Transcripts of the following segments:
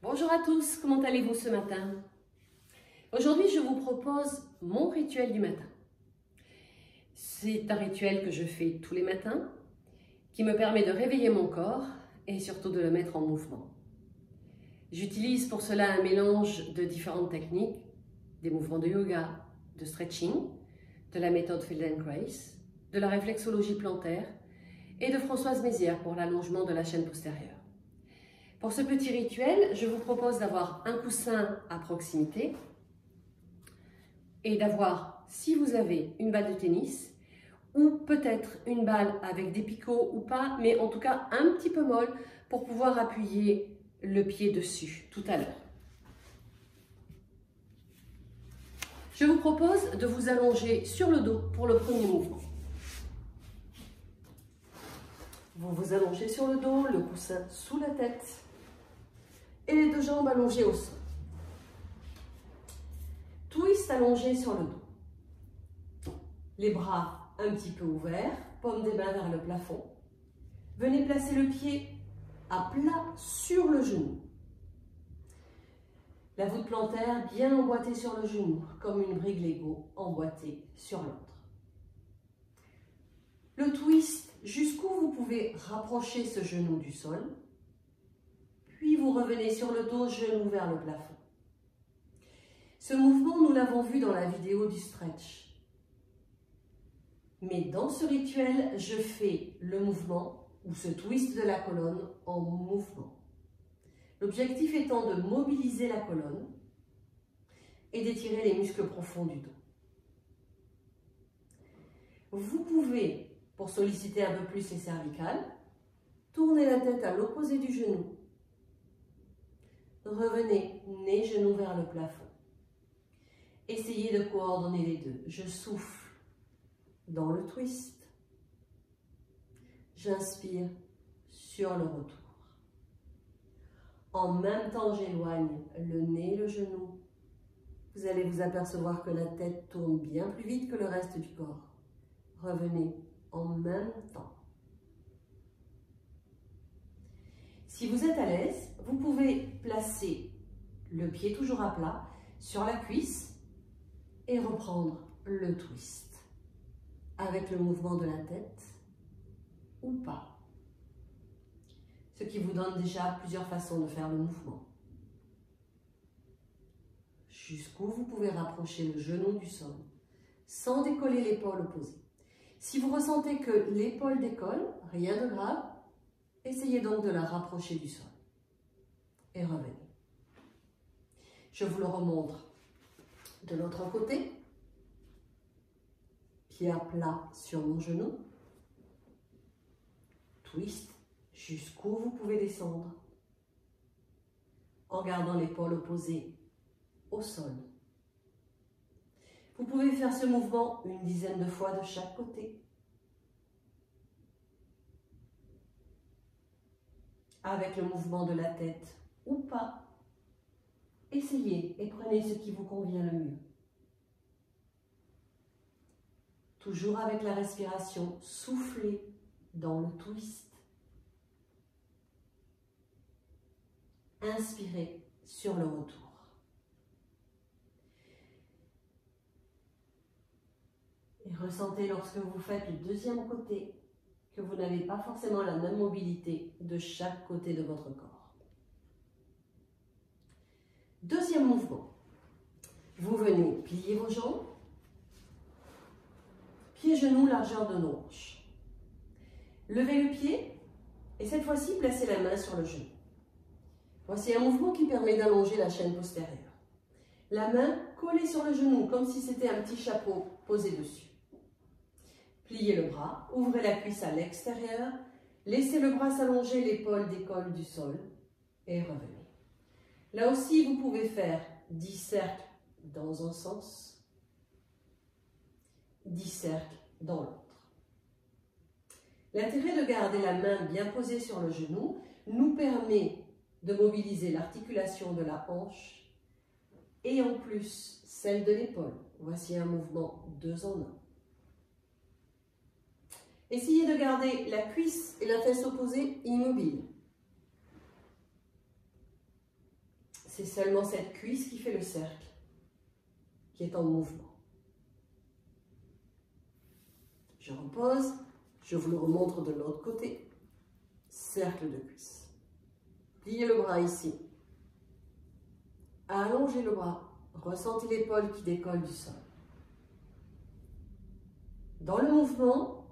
Bonjour à tous, comment allez-vous ce matin? Aujourd'hui, je vous propose mon rituel du matin. C'est un rituel que je fais tous les matins, qui me permet de réveiller mon corps et surtout de le mettre en mouvement. J'utilise pour cela un mélange de différentes techniques, des mouvements de yoga, de stretching, de la méthode Feldenkrais, de la réflexologie plantaire et de Françoise Mézières pour l'allongement de la chaîne postérieure. Pour ce petit rituel, je vous propose d'avoir un coussin à proximité et d'avoir, si vous avez une balle de tennis, ou peut-être une balle avec des picots ou pas, mais en tout cas un petit peu molle pour pouvoir appuyer le pied dessus tout à l'heure. Je vous propose de vous allonger sur le dos pour le premier mouvement. Vous vous allongez sur le dos, le coussin sous la tête et les deux jambes allongées au sol. Twist allongé sur le dos. Les bras un petit peu ouverts, paume des mains vers le plafond. Venez placer le pied à plat sur le genou. La voûte plantaire bien emboîtée sur le genou, comme une brique Lego emboîtée sur l'autre. Le twist, jusqu'où vous pouvez rapprocher ce genou du sol. Puis vous revenez sur le dos, genou vers le plafond. Ce mouvement, nous l'avons vu dans la vidéo du stretch. Mais dans ce rituel, je fais le mouvement ou ce twist de la colonne en mouvement. L'objectif étant de mobiliser la colonne et d'étirer les muscles profonds du dos. Vous pouvez, pour solliciter un peu plus les cervicales, tourner la tête à l'opposé du genou. Revenez, nez, genou vers le plafond. Essayez de coordonner les deux. Je souffle dans le twist. J'inspire sur le retour. En même temps, j'éloigne le nez et le genou. Vous allez vous apercevoir que la tête tourne bien plus vite que le reste du corps. Revenez en même temps. Si vous êtes à l'aise, vous pouvez placer le pied toujours à plat sur la cuisse et reprendre le twist avec le mouvement de la tête ou pas. Ce qui vous donne déjà plusieurs façons de faire le mouvement. Jusqu'où vous pouvez rapprocher le genou du sol sans décoller l'épaule opposée. Si vous ressentez que l'épaule décolle, rien de grave, essayez donc de la rapprocher du sol et revenez. Je vous le remontre de l'autre côté. Pied à plat sur mon genou. Twist jusqu'où vous pouvez descendre en gardant l'épaule opposée au sol. Vous pouvez faire ce mouvement une dizaine de fois de chaque côté. Avec le mouvement de la tête ou pas. Essayez et prenez ce qui vous convient le mieux. Toujours avec la respiration, soufflez dans le twist. Inspirez sur le retour. Et ressentez lorsque vous faites le deuxième côté que vous n'avez pas forcément la même mobilité de chaque côté de votre corps. Deuxième mouvement. Vous venez plier vos jambes. Pieds-genoux, largeur de nos hanches. Levez le pied et cette fois-ci, placez la main sur le genou. Voici un mouvement qui permet d'allonger la chaîne postérieure. La main collée sur le genou, comme si c'était un petit chapeau posé dessus. Pliez le bras, ouvrez la cuisse à l'extérieur, laissez le bras s'allonger, l'épaule décolle du sol et revenez. Là aussi, vous pouvez faire 10 cercles dans un sens, 10 cercles dans l'autre. L'intérêt de garder la main bien posée sur le genou nous permet de mobiliser l'articulation de la hanche et en plus celle de l'épaule. Voici un mouvement 2 en 1. Essayez de garder la cuisse et la fesse opposée immobiles. c'est seulement cette cuisse qui fait le cercle, qui est en mouvement. Je repose, je vous le remontre de l'autre côté. Cercle de cuisse. Pliez le bras ici. Allongez le bras. Ressentez l'épaule qui décolle du sol. Dans le mouvement,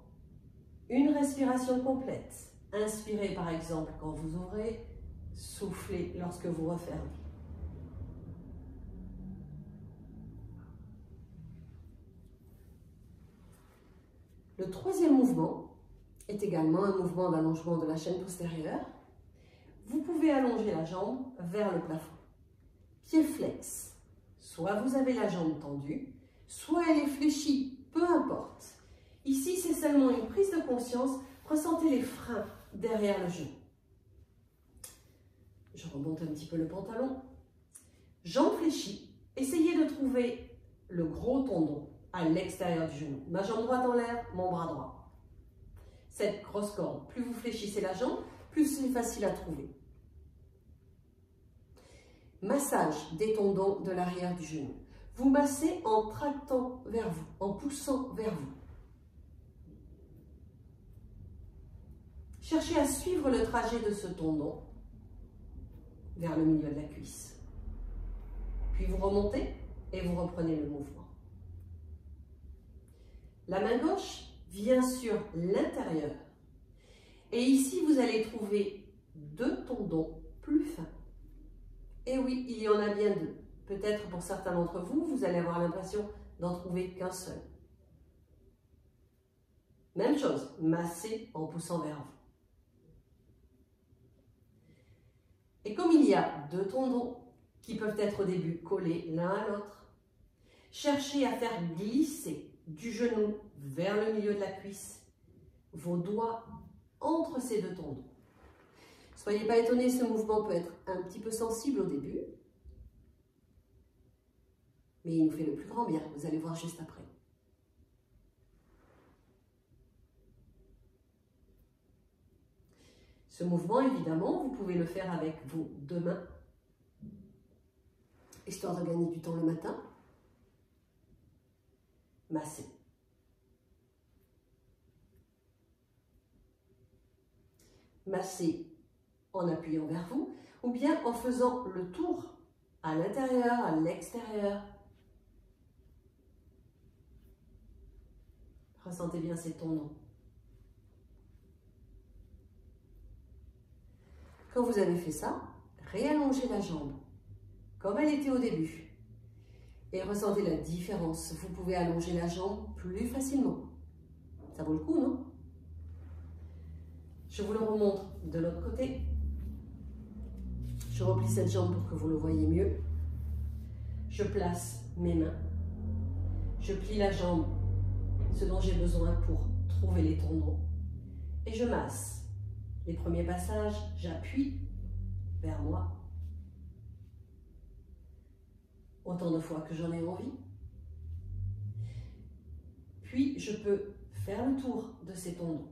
une respiration complète. Inspirez par exemple quand vous ouvrez, soufflez lorsque vous refermez. Le troisième mouvement est également un mouvement d'allongement de la chaîne postérieure. Vous pouvez allonger la jambe vers le plafond. Pied flex. Soit vous avez la jambe tendue, soit elle est fléchie, peu importe. Ici, c'est seulement une prise de conscience. Ressentez les freins derrière le genou. Je remonte un petit peu le pantalon. Jambe fléchie. Essayez de trouver le gros tendon à l'extérieur du genou. Ma jambe droite en l'air, mon bras droit. Cette grosse corde, plus vous fléchissez la jambe, plus c'est facile à trouver. Massage des tendons de l'arrière du genou. Vous massez en tractant vers vous, en poussant vers vous. Cherchez à suivre le trajet de ce tendon vers le milieu de la cuisse. Puis vous remontez et vous reprenez le mouvement. La main gauche vient sur l'intérieur. Et ici, vous allez trouver deux tendons plus fins. Et oui, il y en a bien deux. Peut-être pour certains d'entre vous, vous allez avoir l'impression d'en trouver qu'un seul. Même chose, massez en poussant vers vous. Et comme il y a deux tendons qui peuvent être au début collés l'un à l'autre, cherchez à faire glisser du genou vers le milieu de la cuisse vos doigts entre ces deux tendons. Soyez pas étonnés, ce mouvement peut être un petit peu sensible au début, mais il nous fait le plus grand bien, vous allez voir juste après. Ce mouvement, évidemment, vous pouvez le faire avec vos deux mains, histoire de gagner du temps le matin. Massez. Massez en appuyant vers vous, ou bien en faisant le tour à l'intérieur, à l'extérieur. Ressentez bien ces tendons. Quand vous avez fait ça, réallongez la jambe, comme elle était au début. Et ressentez la différence. Vous pouvez allonger la jambe plus facilement. Ça vaut le coup, non? Je vous le remontre de l'autre côté. Je replie cette jambe pour que vous le voyez mieux. Je place mes mains. Je plie la jambe, ce dont j'ai besoin pour trouver les tendons. Et je masse. Les premiers passages, j'appuie vers moi. Autant de fois que j'en ai envie. Puis, je peux faire le tour de ces tendons.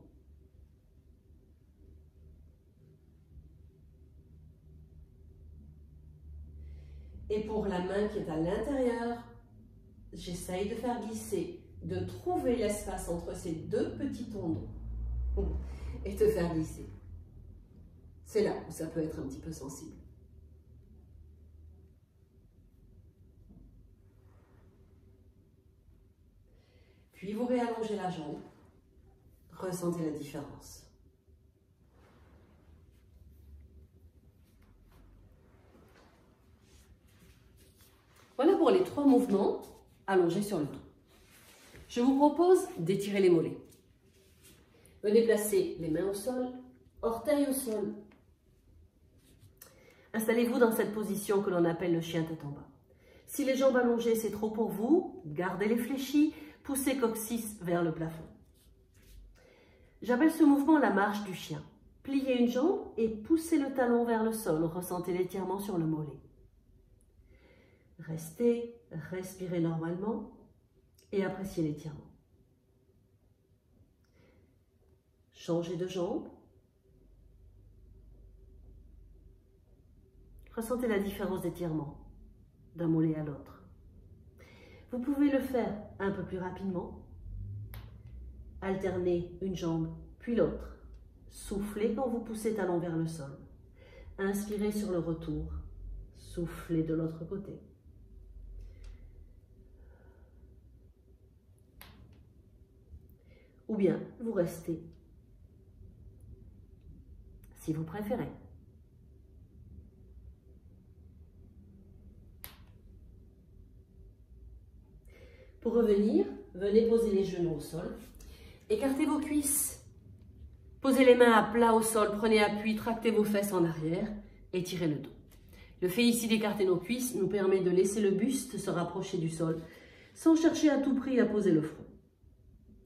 Et pour la main qui est à l'intérieur, j'essaye de faire glisser, de trouver l'espace entre ces deux petits tendons et de faire glisser. C'est là où ça peut être un petit peu sensible. Puis vous réallongez la jambe, ressentez la différence. Voilà pour les 3 mouvements allongés sur le dos. Je vous propose d'étirer les mollets. Venez placer les mains au sol, orteils au sol. Installez-vous dans cette position que l'on appelle le chien tête en bas. Si les jambes allongées, c'est trop pour vous, gardez-les fléchies, poussez coccyx vers le plafond. J'appelle ce mouvement la marche du chien. Pliez une jambe et poussez le talon vers le sol. Ressentez l'étirement sur le mollet. Restez, respirez normalement et appréciez l'étirement. Changez de jambe. Ressentez la différence d'étirement d'un mollet à l'autre. Vous pouvez le faire un peu plus rapidement. Alternez une jambe puis l'autre. Soufflez quand vous poussez talon vers le sol. Inspirez sur le retour. Soufflez de l'autre côté. Ou bien vous restez, si vous préférez. Pour revenir, venez poser les genoux au sol. Écartez vos cuisses. Posez les mains à plat au sol, prenez appui, tractez vos fesses en arrière et tirez le dos. Le fait ici d'écarter nos cuisses nous permet de laisser le buste se rapprocher du sol sans chercher à tout prix à poser le front.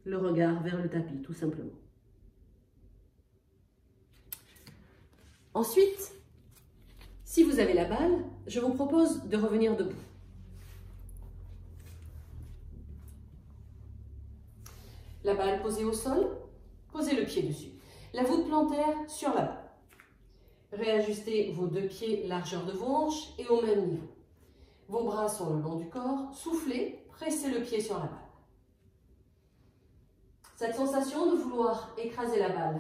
Le regard vers le tapis, tout simplement. Ensuite, si vous avez la balle, je vous propose de revenir debout. La balle posée au sol, posez le pied dessus. La voûte plantaire sur la balle. Réajustez vos deux pieds largeur de vos hanches et au même niveau. Vos bras sont le long du corps, soufflez, pressez le pied sur la balle. Cette sensation de vouloir écraser la balle.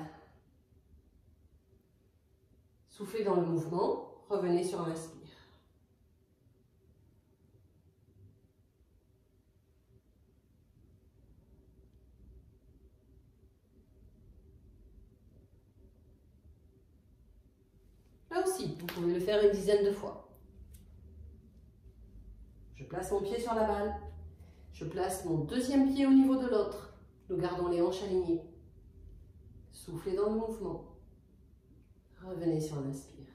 Soufflez dans le mouvement, revenez sur l'inspire. Là aussi, vous pouvez le faire une dizaine de fois. Je place mon pied sur la balle. Je place mon deuxième pied au niveau de l'autre. Nous gardons les hanches alignées. Soufflez dans le mouvement. Revenez sur l'inspire.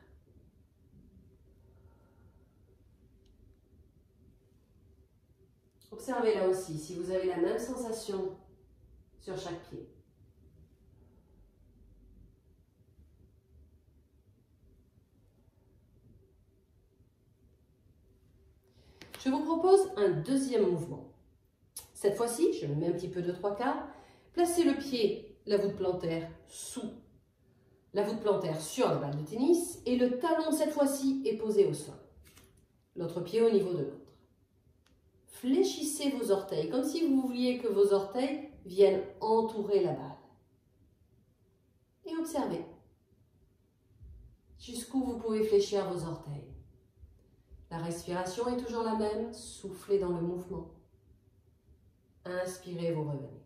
Observez là aussi si vous avez la même sensation sur chaque pied. Je vous propose un deuxième mouvement. Cette fois-ci, je me mets un petit peu de 3/4. Placez le pied, la voûte plantaire, sous la voûte plantaire sur la balle de tennis et le talon, cette fois-ci, est posé au sol. L'autre pied au niveau de l'autre. Fléchissez vos orteils, comme si vous vouliez que vos orteils viennent entourer la balle. Et observez jusqu'où vous pouvez fléchir vos orteils. La respiration est toujours la même, soufflez dans le mouvement. Inspirez, vous revenez.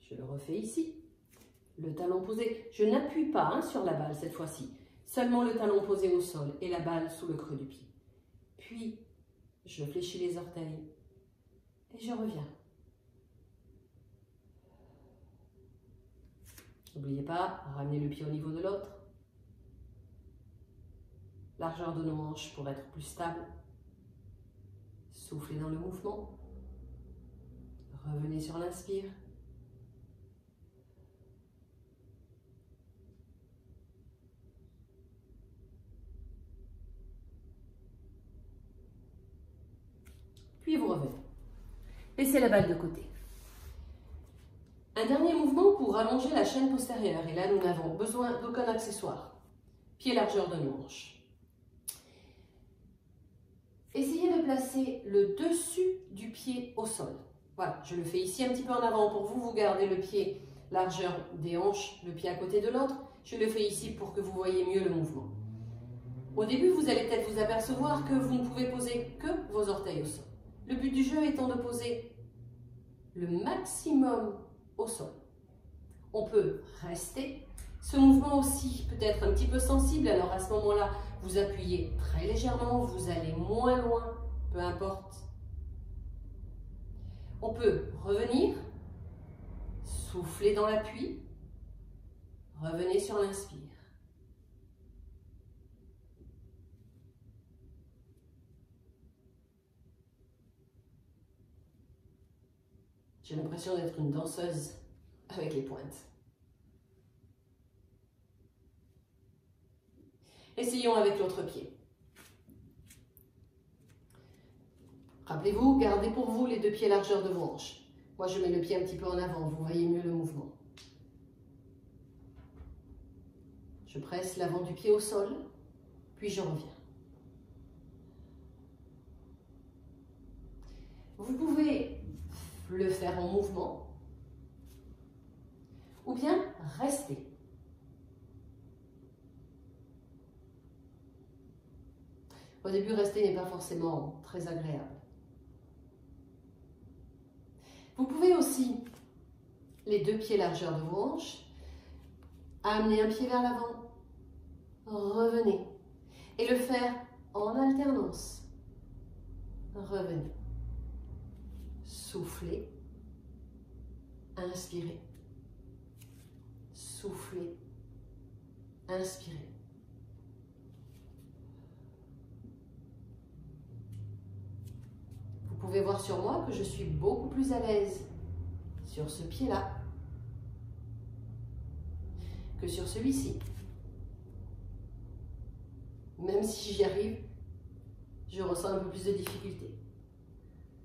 Je le refais ici. Le talon posé. Je n'appuie pas sur la balle cette fois-ci. Seulement le talon posé au sol et la balle sous le creux du pied. Puis, je fléchis les orteils et je reviens. N'oubliez pas, ramenez le pied au niveau de l'autre. Largeur de nos hanches pour être plus stable. Soufflez dans le mouvement. Revenez sur l'inspire. Puis vous revenez. Laissez la balle de côté. Un dernier mouvement pour allonger la chaîne postérieure. Et là, nous n'avons besoin d'aucun accessoire. Pied largeur de nos hanches. Essayez de placer le dessus du pied au sol. Voilà, je le fais ici un petit peu en avant pour vous. Vous gardez le pied largeur des hanches, le pied à côté de l'autre. Je le fais ici pour que vous voyez mieux le mouvement. Au début, vous allez peut-être vous apercevoir que vous ne pouvez poser que vos orteils au sol. Le but du jeu étant de poser le maximum au sol. On peut rester. Ce mouvement aussi peut être un petit peu sensible, alors à ce moment-là, vous appuyez très légèrement, vous allez moins loin, peu importe. On peut revenir, souffler dans l'appui, revenez sur l'inspire. J'ai l'impression d'être une danseuse avec les pointes. Essayons avec l'autre pied. Rappelez-vous, gardez pour vous les 2 pieds largeur de vos hanches. Moi, je mets le pied un petit peu en avant, vous voyez mieux le mouvement. Je presse l'avant du pied au sol, puis je reviens. Vous pouvez le faire en mouvement ou bien rester. Au début, rester n'est pas forcément très agréable. Vous pouvez aussi, les 2 pieds largeur de vos hanches, amener un pied vers l'avant, revenez, et le faire en alternance. Revenez, soufflez, inspirez, soufflez, inspirez. Vous pouvez voir sur moi que je suis beaucoup plus à l'aise sur ce pied-là que sur celui-ci. Même si j'y arrive, je ressens un peu plus de difficulté.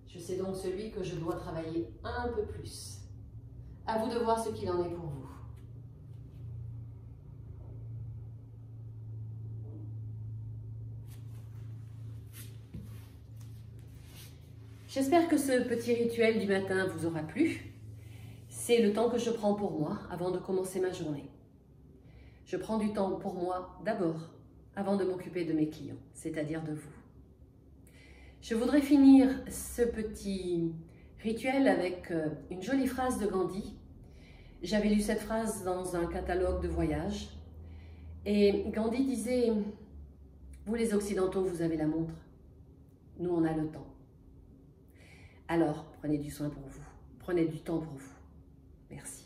Je sais donc celui que je dois travailler un peu plus. À vous de voir ce qu'il en est pour vous. J'espère que ce petit rituel du matin vous aura plu. C'est le temps que je prends pour moi avant de commencer ma journée. Je prends du temps pour moi d'abord, avant de m'occuper de mes clients, c'est-à-dire de vous. Je voudrais finir ce petit rituel avec une jolie phrase de Gandhi. J'avais lu cette phrase dans un catalogue de voyage et Gandhi disait « Vous les Occidentaux, vous avez la montre, nous on a le temps. Alors, prenez du soin pour vous, prenez du temps pour vous. » Merci.